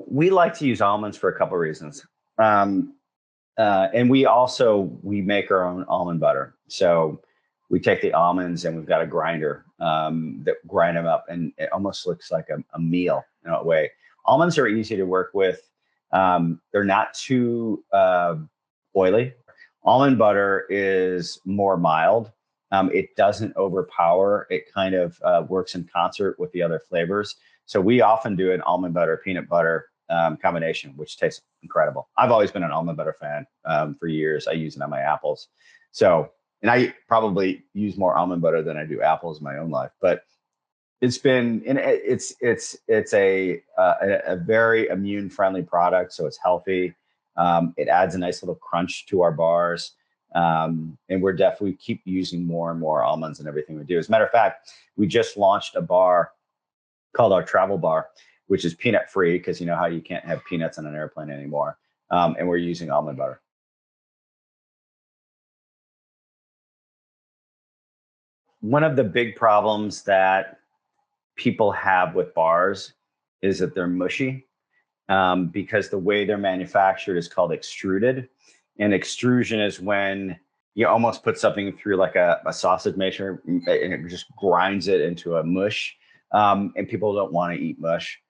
We like to use almonds for a couple of reasons. And we make our own almond butter. So we take the almonds and we've got a grinder that grind them up, and it almost looks like a meal in a way. Almonds are easy to work with. They're not too oily. Almond butter is more mild. It doesn't overpower. It kind of works in concert with the other flavors. So we often do an almond butter, peanut butter combination, which tastes incredible. I've always been an almond butter fan for years. I use it on my apples. So, and I probably use more almond butter than I do apples in my own life. But it's been, and it's a very immune friendly product. So it's healthy. It adds a nice little crunch to our bars. And we're definitely keep using more and more almonds in everything we do. As a matter of fact, we just launched a bar called our travel bar, which is peanut free, because you know how you can't have peanuts on an airplane anymore. And we're using almond butter. One of the big problems that people have with bars is that they're mushy, because the way they're manufactured is called extruded. And extrusion is when you almost put something through like a sausage maker and it just grinds it into a mush. And people don't want to eat mush.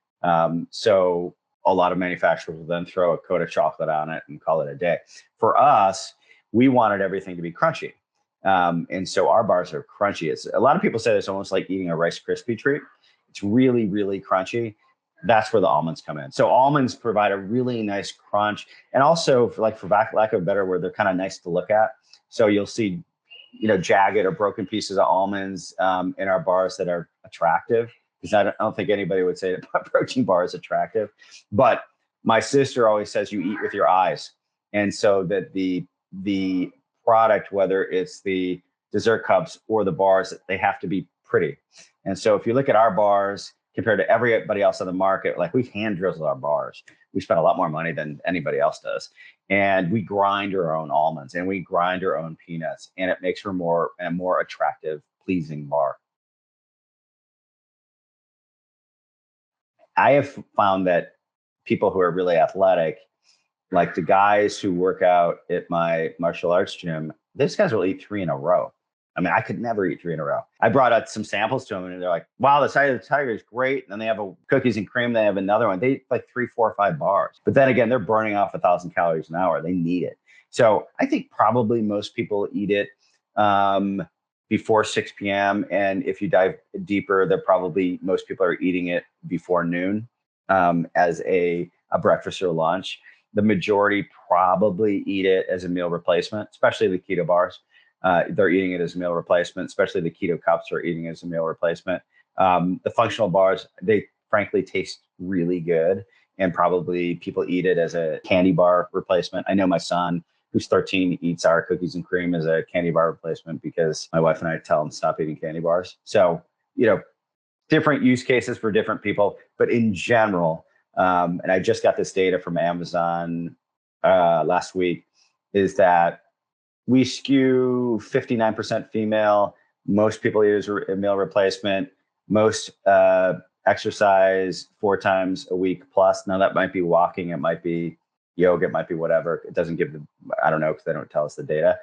So a lot of manufacturers will then throw a coat of chocolate on it and call it a day. For us, we wanted everything to be crunchy. And so our bars are crunchy. A lot of people say it's almost like eating a Rice Krispie treat. It's really, really crunchy. That's where the almonds come in. So almonds provide a really nice crunch. And also, for lack of a better word, they're kind of nice to look at. So you'll see, jagged or broken pieces of almonds in our bars that are attractive. Because I don't think anybody would say that a protein bar is attractive. But my sister always says you eat with your eyes. And so that the product, whether it's the dessert cups or the bars, they have to be pretty. And so if you look at our bars compared to everybody else on the market, like we hand drizzle our bars. We spend a lot more money than anybody else does. And we grind our own almonds and we grind our own peanuts, and it makes for a more attractive, pleasing bar. I have found that people who are really athletic, like the guys who work out at my martial arts gym, these guys will eat three in a row. I mean, I could never eat three in a row. I brought out some samples to them and they're like, wow, the side of the tiger is great. And then they have a cookies and cream. They have another one. They eat like 3, 4, 5 bars. But then again, they're burning off 1,000 calories an hour. They need it. So I think probably most people eat it before 6 p.m. And if you dive deeper, most people are eating it before noon as a breakfast or lunch. The majority probably eat it as a meal replacement, especially the keto bars. They're eating it as a meal replacement, especially the keto cups are eating it as a meal replacement. The functional bars, they frankly taste really good. And probably people eat it as a candy bar replacement. I know my son, who's 13, eats our cookies and cream as a candy bar replacement because my wife and I tell him to stop eating candy bars. So, different use cases for different people. But in general, and I just got this data from Amazon last week, is that we skew 59% female. Most people use a meal replacement. Most exercise 4 times a week plus. Now that might be walking, it might be yoga, it might be whatever. It doesn't give I don't know, because they don't tell us the data.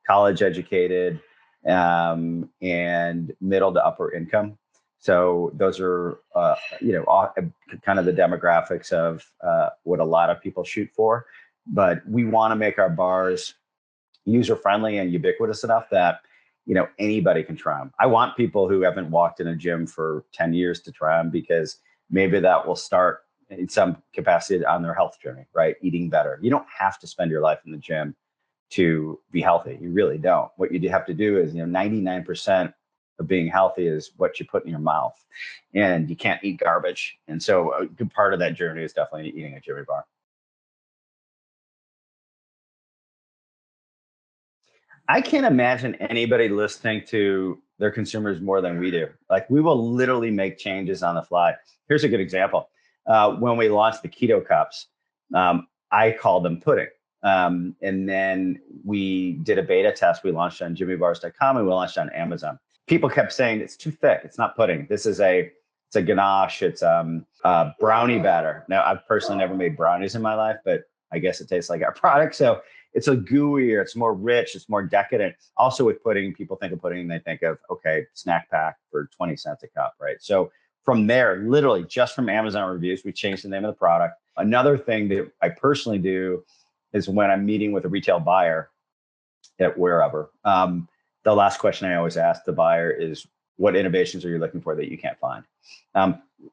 College educated and middle to upper income. So those are, kind of the demographics of what a lot of people shoot for. But we want to make our bars user friendly and ubiquitous enough that anybody can try them. I want people who haven't walked in a gym for 10 years to try them, because maybe that will start in some capacity on their health journey, right? Eating better. You don't have to spend your life in the gym to be healthy. You really don't. What you have to do is, 99% of being healthy is what you put in your mouth, and you can't eat garbage. And so a good part of that journey is definitely eating a JiMMY bar. I can't imagine anybody listening to their consumers more than we do. Like, we will literally make changes on the fly. Here's a good example. When we launched the keto cups, I called them pudding. And then we did a beta test. We launched on jimmybars.com and we launched on Amazon. People kept saying it's too thick. It's not pudding. It's It's a ganache. It's brownie batter. Now, I've personally never made brownies in my life, but I guess it tastes like our product. So it's a gooier, it's more rich, it's more decadent. Also with pudding, people think of pudding, they think of, okay, snack pack for 20 cents a cup, right? So from there, literally just from Amazon reviews, we changed the name of the product. Another thing that I personally do is when I'm meeting with a retail buyer at wherever, the last question I always ask the buyer is, what innovations are you looking for that you can't find?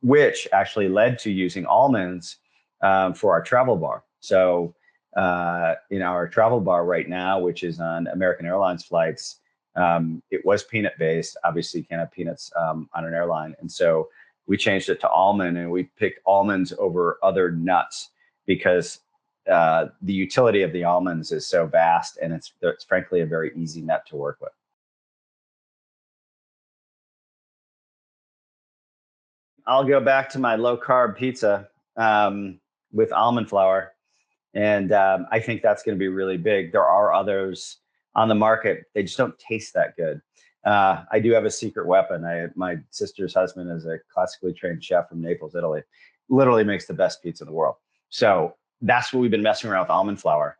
Which actually led to using almonds for our travel bar. So in our travel bar right now, which is on American Airlines flights, it was peanut based. Obviously, you can't have peanuts on an airline. And so we changed it to almond, and we picked almonds over other nuts because the utility of the almonds is so vast, and it's frankly a very easy nut to work with. I'll go back to my low carb pizza with almond flour. And I think that's going to be really big. There are others on the market. They just don't taste that good. I do have a secret weapon. My sister's husband is a classically trained chef from Naples, Italy, literally makes the best pizza in the world. So that's what we've been messing around with almond flour.